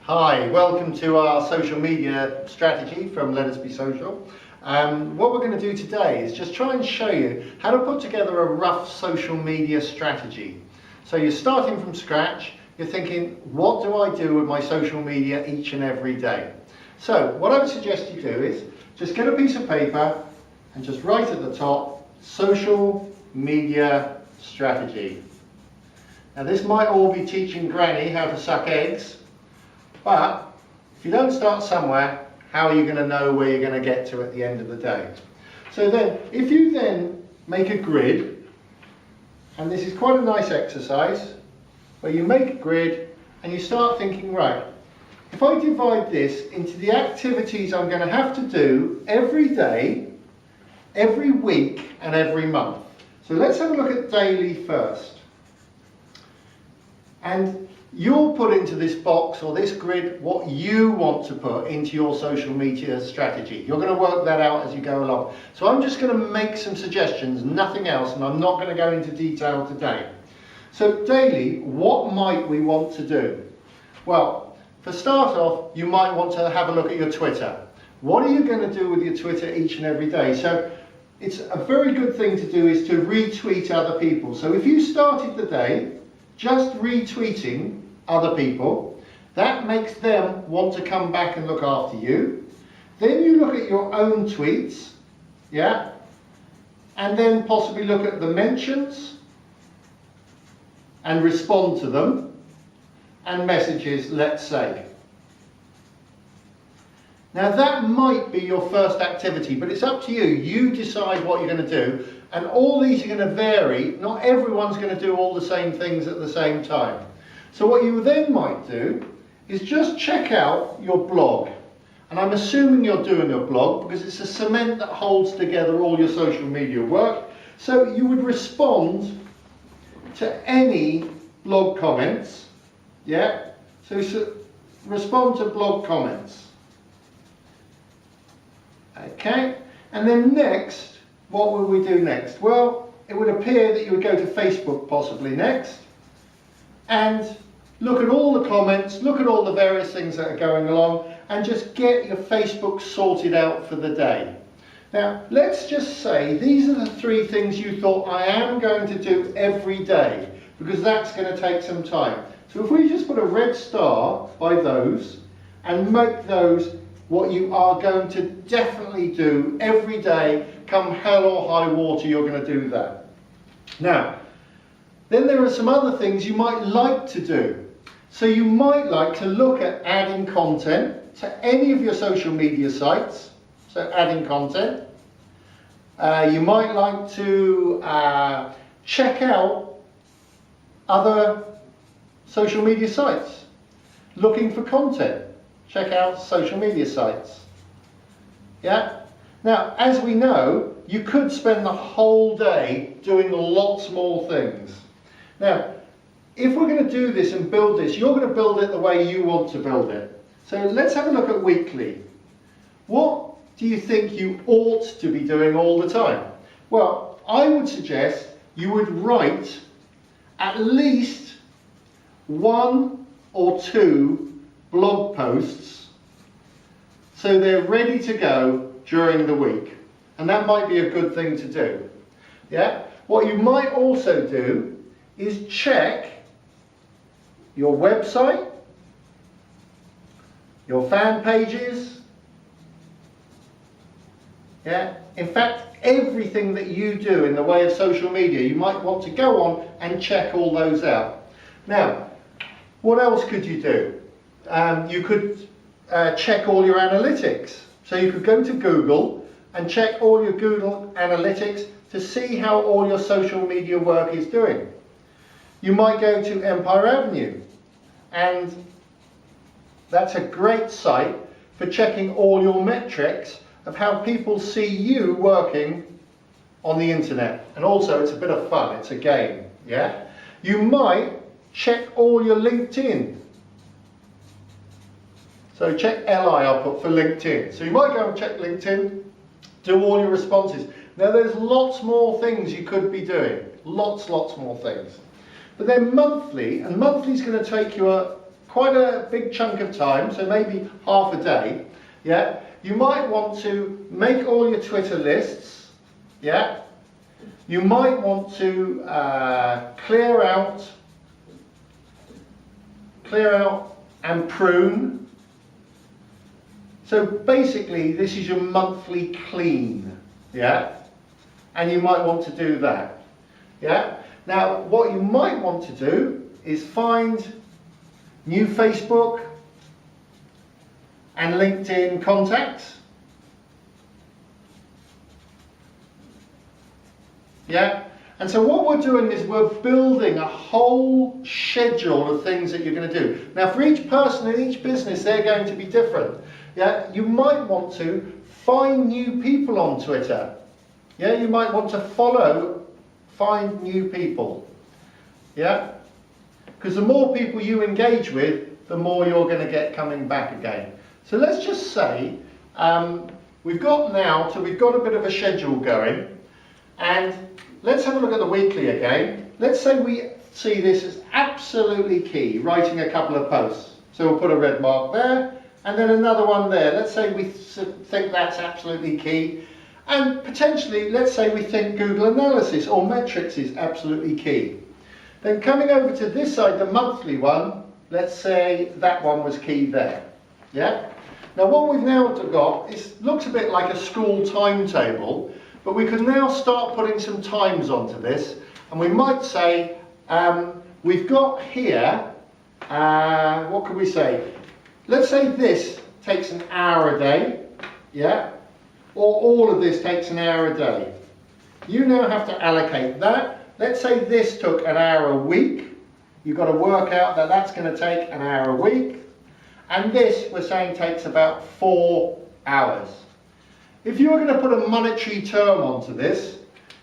Hi, welcome to our social media strategy from Let Us Be Social. What we're going to do today is just try and show you how to put together a rough social media strategy. So you're starting from scratch, you're thinking, what do I do with my social media each and every day? So what I would suggest you do is just get a piece of paper and just write at the top, social media strategy. Now this might all be teaching Granny how to suck eggs, but if you don't start somewhere, how are you going to know where you're going to get to at the end of the day? So then, if you then make a grid, and this is quite a nice exercise, where you make a grid and you start thinking, right, if I divide this into the activities I'm going to have to do every day, every week and every month. So let's have a look at daily first. And you'll put into this box or this grid what you want to put into your social media strategy. You're going to work that out as you go along. So I'm just going to make some suggestions, nothing else, and I'm not going to go into detail today. So daily, what might we want to do? Well, for start off, you might want to have a look at your Twitter. What are you going to do with your Twitter each and every day? So it's a very good thing to do is to retweet other people. So if you started the day just retweeting other people, that makes them want to come back and look after you. Then you look at your own tweets, yeah, and then possibly look at the mentions and respond to them, and messages, let's say. Now that might be your first activity, but it's up to you. You decide what you're going to do, and all these are going to vary. Not everyone's going to do all the same things at the same time. So what you then might do is just check out your blog. And I'm assuming you're doing a blog because it's a cement that holds together all your social media work. So you would respond to any blog comments, yeah? So respond to blog comments. Okay, and then next, what will we do next? Well, it would appear that you would go to Facebook possibly next and look at all the comments, look at all the various things that are going along and just get your Facebook sorted out for the day. Now, let's just say these are the 3 things you thought I am going to do every day because that's going to take some time. So if we just put a red star by those and make those what you are going to definitely do every day, come hell or high water, you're going to do that. Now, then there are some other things you might like to do. So you might like to look at adding content to any of your social media sites. So adding content. You might like to check out other social media sites. Looking for content. Check out social media sites. Yeah? Now, as we know, you could spend the whole day doing lots more things. Now, if we're going to do this and build this, you're going to build it the way you want to build it. So let's have a look at weekly. What do you think you ought to be doing all the time? Well, I would suggest you would write at least 1 or 2 blog posts so they're ready to go during the week. And that might be a good thing to do. Yeah? What you might also do is check your website, your fan pages, yeah? In fact, everything that you do in the way of social media, you might want to go on and check all those out. Now, what else could you do? You could check all your analytics. So you could go to Google and check all your Google Analytics to see how all your social media work is doing. You might go to Empire Avenue, and that's a great site for checking all your metrics of how people see you working on the internet. And also it's a bit of fun, it's a game, yeah? You might check all your LinkedIn. So check LI, I'll put for LinkedIn. So you might go and check LinkedIn, do all your responses. Now there's lots more things you could be doing. Lots more things. But then monthly, and monthly is going to take you quite a big chunk of time, so maybe half a day. Yeah, you might want to make all your Twitter lists. Yeah, you might want to clear out and prune. So basically, this is your monthly clean. Yeah, and you might want to do that. Yeah. Now, what you might want to do is find new Facebook and LinkedIn contacts. Yeah? And so what we're doing is we're building a whole schedule of things that you're going to do. Now, for each person in each business, they're going to be different. Yeah? You might want to find new people on Twitter. Yeah? You might want to find new people. Yeah? Because the more people you engage with, the more you're going to get coming back again. So let's just say we've got a bit of a schedule going, and let's have a look at the weekly again. Let's say we see this as absolutely key, writing a couple of posts. So we'll put a red mark there, and then another one there. Let's say we think that's absolutely key. And potentially, let's say we think Google Analysis or metrics is absolutely key. Then coming over to this side, the monthly one, let's say that one was key there. Yeah? Now what we've now got looks a bit like a school timetable, but we can now start putting some times onto this, and we might say, we've got here, what could we say? Let's say this takes an hour a day, yeah? Or all of this takes an hour a day. You now have to allocate that. Let's say this took an hour a week. You've got to work out that that's going to take an hour a week. And this, we're saying, takes about 4 hours. If you were going to put a monetary term onto this,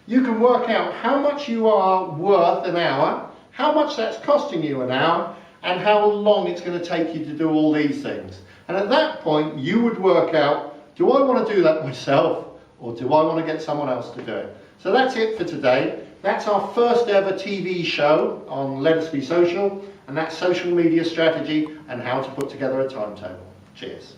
you can work out how much you are worth an hour, how much that's costing you an hour, and how long it's going to take you to do all these things. And at that point, you would work out, do I want to do that myself, or do I want to get someone else to do it? So that's it for today. That's our first ever TV show on Let Us Be Social, and that's social media strategy and how to put together a timetable. Cheers.